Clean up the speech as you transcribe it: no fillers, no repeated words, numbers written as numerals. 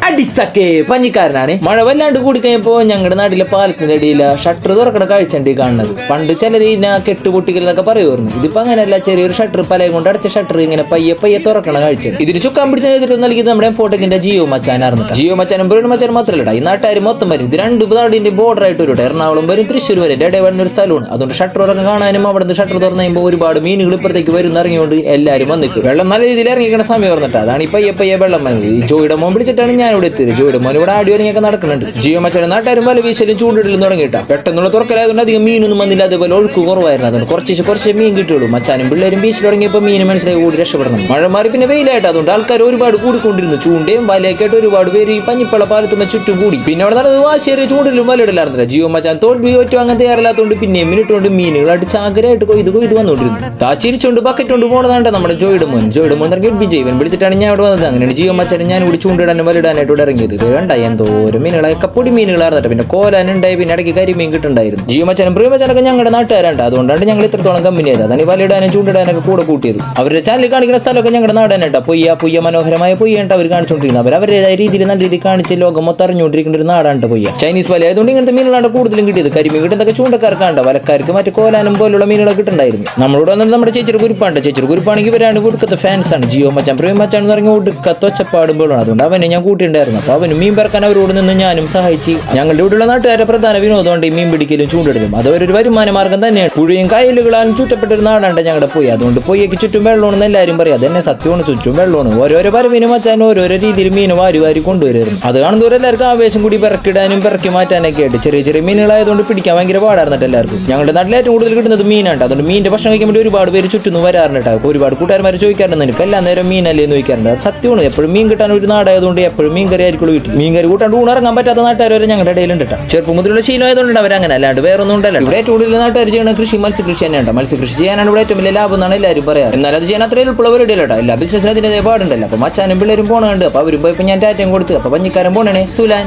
അടിസക്കെ പഞ്ഞിക്കാരനാണ്. മഴ വല്ലാണ്ട് കൂടി കഴിഞ്ഞപ്പോ ഞങ്ങളുടെ നാട്ടിലെ പാലത്തിന്റെ അടിയില ഷട്ടർ തുറക്കണ കാഴ്ചണ്ട് കാണുന്നത്. പണ്ട് ചിലർ ഇതിനെ കെട്ടുപൊട്ടിക്കൽ എന്നൊക്കെ പറയുമായിരുന്നു. ഇതിപ്പോ അങ്ങനെയല്ല, ചെറിയൊരു ഷട്ടർ പലയും കൊണ്ട് അടച്ച ഷട്ടർ ഇങ്ങനെ പയ്യെ പയ്യെ തുറക്കണ കാഴ്ച. ഇതിന് ചുക്കാൻ പിടിച്ച നേതൃത്വം നൽകിയത് നമ്മുടെ ഫോട്ടോക്കിന്റെ ജിയോ മച്ചാനായിരുന്നു. ജിയോ മച്ചാനും ബ്രൂൺ മച്ചാനും മാത്രമല്ല, ഈ നാട്ടുകാർ മൊത്തം വരും. ഇത് രണ്ട് നാടിന്റെ ബോർഡർ ആയിട്ട് വരും. എറണാകുളം വരും, തൃശ്ശൂർ വരും, ഇടവണ്ണ ഒരു സ്ഥലമാണ്. അതുകൊണ്ട് ഷട്ടർ തുറക്കാൻ കാണാനും അവിടെ നിന്ന് ഷട്ടർ തുറന്നു കഴിയുമ്പോൾ ഒരുപാട് മീനുകൾ ഇപ്പുറത്തേക്ക് വരുന്ന ഇറങ്ങിയോണ്ട് എല്ലാവരും വന്നിട്ട് വെള്ളം നല്ല രീതിയിൽ ഇറങ്ങിക്കുന്ന സമയം പറഞ്ഞിട്ട് അതാണ് ഈ പയ്യെ പയ്യെ വെള്ളം വന്നത്. ഈ ജോയുടെ മോൻ വിളിച്ചിട്ടാണ് ഞാൻ ഇവിടെ എത്തിയത്. ജോയുടെ മോൻ ഇവിടെ ആടി വരങ്ങൊക്കെ നടക്കുന്നുണ്ട്. ജിയോ മച്ചാനും നാട്ടുകാരും വല വീശലും ചൂണ്ടിടലും തുടങ്ങിയിട്ടാ. പെട്ടെന്നുള്ള തുറക്കലായതുകൊണ്ട് അധികം മീനൊന്നും വന്നില്ല. അതുപോലെ ഒഴുക്ക് കുറവായിരുന്നു. അതുകൊണ്ട് കുറച്ച് മീൻ കിട്ടുള്ളൂ. മച്ചാനും പിള്ളേരും ബീച്ചിൽ തുടങ്ങിയപ്പോൾ മീൻ മനസ്സിലായി കൂടി രക്ഷപ്പെടണം. മഴ മാറി പിന്നെ വെയിലായിട്ട് അതുകൊണ്ട് ആൾക്കാർ ഒരുപാട് കൂടിക്കൊണ്ടിരുന്നു. ചൂണ്ടയും വലയൊക്കെയായിട്ട് ഒരുപാട് പേര് ഈ പഞ്ഞിപ്പള പാലത്തുമ്മ ചുറ്റും കൂടി. പിന്നെ അവിടെ നടന്നത് വാശേറിയ ചൂണ്ടിലും വലയിടലായിരുന്നില്ല. ജിയോ മച്ചാൻ തോൽവി ഒറ്റ അങ്ങനെ തയ്യാറില്ലാത്തതുകൊണ്ട് പിന്നെ മിനിറ്റുകൊണ്ട് മീനുകളായിട്ട് ചാകരയായിട്ട് കൊയ്ത് വന്നുകൊണ്ടിരുന്നു. ചിരിച്ചുകൊണ്ട് ബക്കറ്റ് കൊണ്ട് പോണതാണ്ട് നമ്മുടെ ജോയുടെ മോൻ ഇറങ്ങി വിജയവൻ വിളിച്ചിട്ടാണ് ഞാൻ ഇവിടെ വന്നത്. അങ്ങനെയാണ് ജിയോ മച്ചാനും ഞാൻ ഇവിടെ ചൂണ്ടിടാനും വലിടാനായിട്ട് ഇവിടെ ഇറങ്ങിയത്. കണ്ടായി എന്തോരം മീനുകളൊക്കെ പൊടി മീനുകളായിരുന്നിട്ട് പിന്നെ കോലാനുണ്ടായി. പിന്നെ ഇടയ്ക്ക് കരിമീൻ കിട്ടുണ്ടായിരുന്നു. ജിയോ മച്ചാനും പ്രിയ മച്ചാനൊക്കെ ഞങ്ങളുടെ നാട്ടുകാരുണ്ട്. അതുകൊണ്ടാണ് ഞങ്ങൾ ഇത്രത്തോളം കമ്പനി ആയത്. അതാണ് വലിടാനും ചൂണ്ടിടാനൊക്കെ കൂടെ കൂട്ടിയത്. അവരുടെ ചാനലിൽ കാണിക്കുന്ന സ്ഥലമൊക്കെ ഞങ്ങളുടെ നാടാനായിട്ടാ. പൊയ്യ മനോഹരമായ പൊയ്യാണ്ട് അവർ കാണിച്ചുകൊണ്ടിരിക്കുന്നത്. അവരുടേതായ രീതിയിൽ നല്ല രീതിയിൽ കാണിച്ച് ലോകം മൊത്തം അറിഞ്ഞുകൊണ്ടിരിക്കുന്ന ഒരു നാടാണ് പൊയ്യ. ചൈനീസ് വല ആയതുകൊണ്ട് ഇങ്ങനത്തെ മീനുകളാണ് കൂടുതലും കിട്ടിയത്. കരിമീൻ കിട്ടുന്നതൊക്കെ ചൂണ്ടക്കാർക്കാണ്ട്, വലക്കാർക്ക് മറ്റു കോലാനും പോലുള്ള മീനുകളൊക്കെ കിട്ടുണ്ടായിരുന്നു. നമ്മളോട് വന്നത് നമ്മുടെ ചേച്ചിയുടെ കുരിപ്പാണ്ട്. ചേച്ചിയുടെ കുരിപ്പാണെങ്കിൽ ഇവരാണ് ഒടുക്കത്തെ ഫാൻസാണ്. ജിയോ മച്ചാൻ പ്രിയ മച്ചാൻ എന്ന് പറഞ്ഞ ഒടുക്കത്തെ ഒച്ചപ്പാടുമ്പോഴാണ്. അതുകൊണ്ട് അവനെ ഞാൻ കൂട്ടിയിട്ടുണ്ടായിരുന്നു. അപ്പോൾ അവന് മീൻ പറക്കാൻ അവരോട് നിന്ന് ഞാനും സഹായിച്ച്. ഞങ്ങളുടെ ഇവിടെയുള്ള നാട്ടുകാരുടെ പ്രധാന വിനോദമുണ്ട് ഈ മീൻ പിടിക്കലും ചൂണ്ടിടലും. അതൊരു വരുമാന മാർഗം തന്നെയാണ്. പുഴയും കായലുകളാലും ചുറ്റപ്പെട്ട ഒരു നാടാണ് ഞങ്ങളുടെ പൊയ്യ. അതുകൊണ്ട് പൊയ്യക്ക് ചുറ്റും വെള്ളമാണെന്ന് എല്ലാവരും പറയും. അതന്നെ സത്യമാണ്, ചുറ്റും വെള്ളമാണ്. ഓരോരോ വരവിനും മച്ചാൻ ഓരോരോ രീതിയിൽ മീൻ വാരി കൊണ്ടുവരുന്നു. അത് കാണുന്നവർ എല്ലാവർക്കും ആവേശം കൂടി പിറക്കിടാനും പിറക്കി മാറ്റാനൊക്കെ ആയിട്ട്. ചെറിയ മീനുകളായതുകൊണ്ട് പിടിക്കാൻ ഭയങ്കര പാടായിരുന്നിട്ട് എല്ലാവർക്കും. ഞങ്ങളുടെ നാട്ടിൽ ഏറ്റവും കൂടുതൽ കിട്ടുന്നത് മീനാണ്. അതുകൊണ്ട് മീനിന്റെ ഭക്ഷണം കഴിക്കാൻ വേണ്ടി ഒരുപാട് പേര് ചുറ്റുന്നു വരാറുണ്ട്. ഒരുപാട് കൂട്ടുകാരന്മാർ ചോദിക്കാറുണ്ട് നിനക്ക് എല്ലാ നേരം മീനല്ലേ എന്ന് ചോദിക്കാറുണ്ട്. അത് സത്യമാണ്. എപ്പോഴും മീൻ കിട്ടാൻ ഒരു നാടായതുകൊണ്ട് എപ്പോഴും മീൻ കറി ആയിരിക്കും വീട്ടിൽ. മീൻ കറി കൂട്ടാണ്ട് ഊണിറങ്ങാൻ പറ്റാത്ത നാട്ടുകാർ വരെ ഞങ്ങളുടെ ഇടയിലുണ്ട്. ചെറുപ്പം മുതലുള്ള ശീലമായതുകൊണ്ട് അവരങ്ങനെ, അല്ലാണ്ട് വേറെ ഒന്നും ഉണ്ടല്ലോ. ഇവിടെ ഏറ്റവും കൂടുതൽ നാട്ടുകാർ ചെയ്യുന്ന കൃഷി മത്സ്യകൃഷി തന്നെയുണ്ട്. മത്സ്യകൃഷി ചെയ്യാനാണ് ഇവിടെ ഏറ്റവും വലിയ ലാഭം എന്നാണ് എല്ലാവരും പറയാറ്. എന്നാൽ അത് ചെയ്യാൻ അത്രയും എളുപ്പമുള്ളവരുടെ എല്ലാ ബിസിനസ്സിന് അതിൻ്റെതായ പാടുണ്ടല്ലോ. അപ്പോൾ മച്ചാനും പിള്ളേരും പോണുണ്ട്. അപ്പോൾ അവരും പോയപ്പോൾ ഞാൻ ടാറ്റയും കൊടുത്ത്. അപ്പോൾ പഞ്ഞിക്കാരൻ പോണേ സുലാൻ.